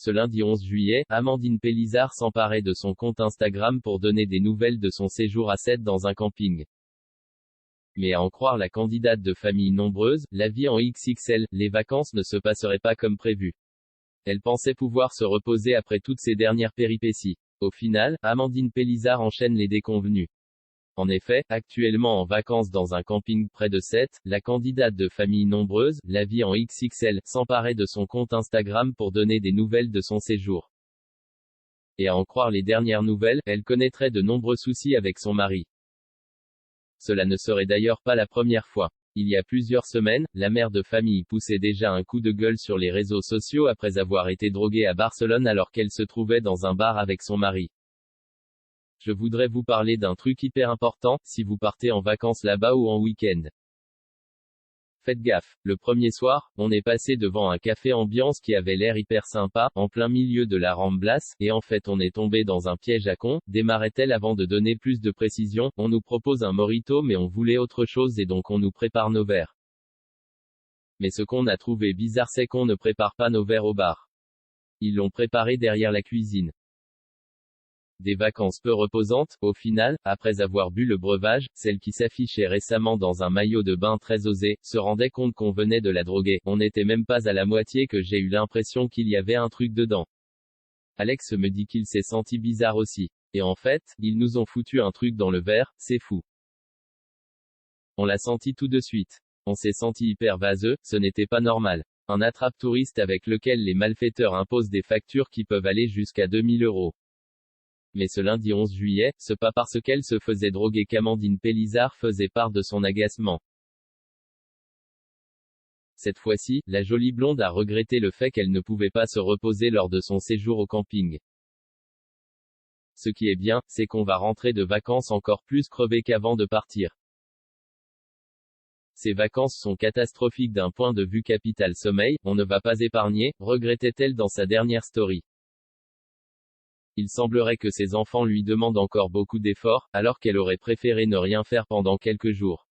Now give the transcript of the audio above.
Ce lundi 11 juillet, Amandine Pélizard s'emparait de son compte Instagram pour donner des nouvelles de son séjour à Sète dans un camping. Mais à en croire la candidate de famille nombreuse, la vie en XXL, les vacances ne se passeraient pas comme prévu. Elle pensait pouvoir se reposer après toutes ces dernières péripéties. Au final, Amandine Pélizard enchaîne les déconvenues. En effet, actuellement en vacances dans un camping près de Sète, la candidate de famille nombreuse, la vie en XXL, s'emparait de son compte Instagram pour donner des nouvelles de son séjour. Et à en croire les dernières nouvelles, elle connaîtrait de nombreux soucis avec son mari. Cela ne serait d'ailleurs pas la première fois. Il y a plusieurs semaines, la mère de famille poussait déjà un coup de gueule sur les réseaux sociaux après avoir été droguée à Barcelone alors qu'elle se trouvait dans un bar avec son mari. Je voudrais vous parler d'un truc hyper important, si vous partez en vacances là-bas ou en week-end. Faites gaffe. Le premier soir, on est passé devant un café ambiance qui avait l'air hyper sympa, en plein milieu de la Ramblas, et en fait on est tombé dans un piège à con, démarrait-elle avant de donner plus de précision, on nous propose un mojito mais on voulait autre chose et donc on nous prépare nos verres. Mais ce qu'on a trouvé bizarre c'est qu'on ne prépare pas nos verres au bar. Ils l'ont préparé derrière la cuisine. Des vacances peu reposantes, au final, après avoir bu le breuvage, celle qui s'affichait récemment dans un maillot de bain très osé, se rendait compte qu'on venait de la droguer, on n'était même pas à la moitié que j'ai eu l'impression qu'il y avait un truc dedans. Alex me dit qu'il s'est senti bizarre aussi. Et en fait, ils nous ont foutu un truc dans le verre, c'est fou. On l'a senti tout de suite. On s'est senti hyper vaseux, ce n'était pas normal. Un attrape-touriste avec lequel les malfaiteurs imposent des factures qui peuvent aller jusqu'à 2000 €. Mais ce lundi 11 juillet, c'est pas parce qu'elle se faisait droguer qu'Amandine Pélizard faisait part de son agacement. Cette fois-ci, la jolie blonde a regretté le fait qu'elle ne pouvait pas se reposer lors de son séjour au camping. Ce qui est bien, c'est qu'on va rentrer de vacances encore plus crevé qu'avant de partir. Ces vacances sont catastrophiques d'un point de vue capital sommeil, on ne va pas épargner, regrettait-elle dans sa dernière story. Il semblerait que ses enfants lui demandent encore beaucoup d'efforts, alors qu'elle aurait préféré ne rien faire pendant quelques jours.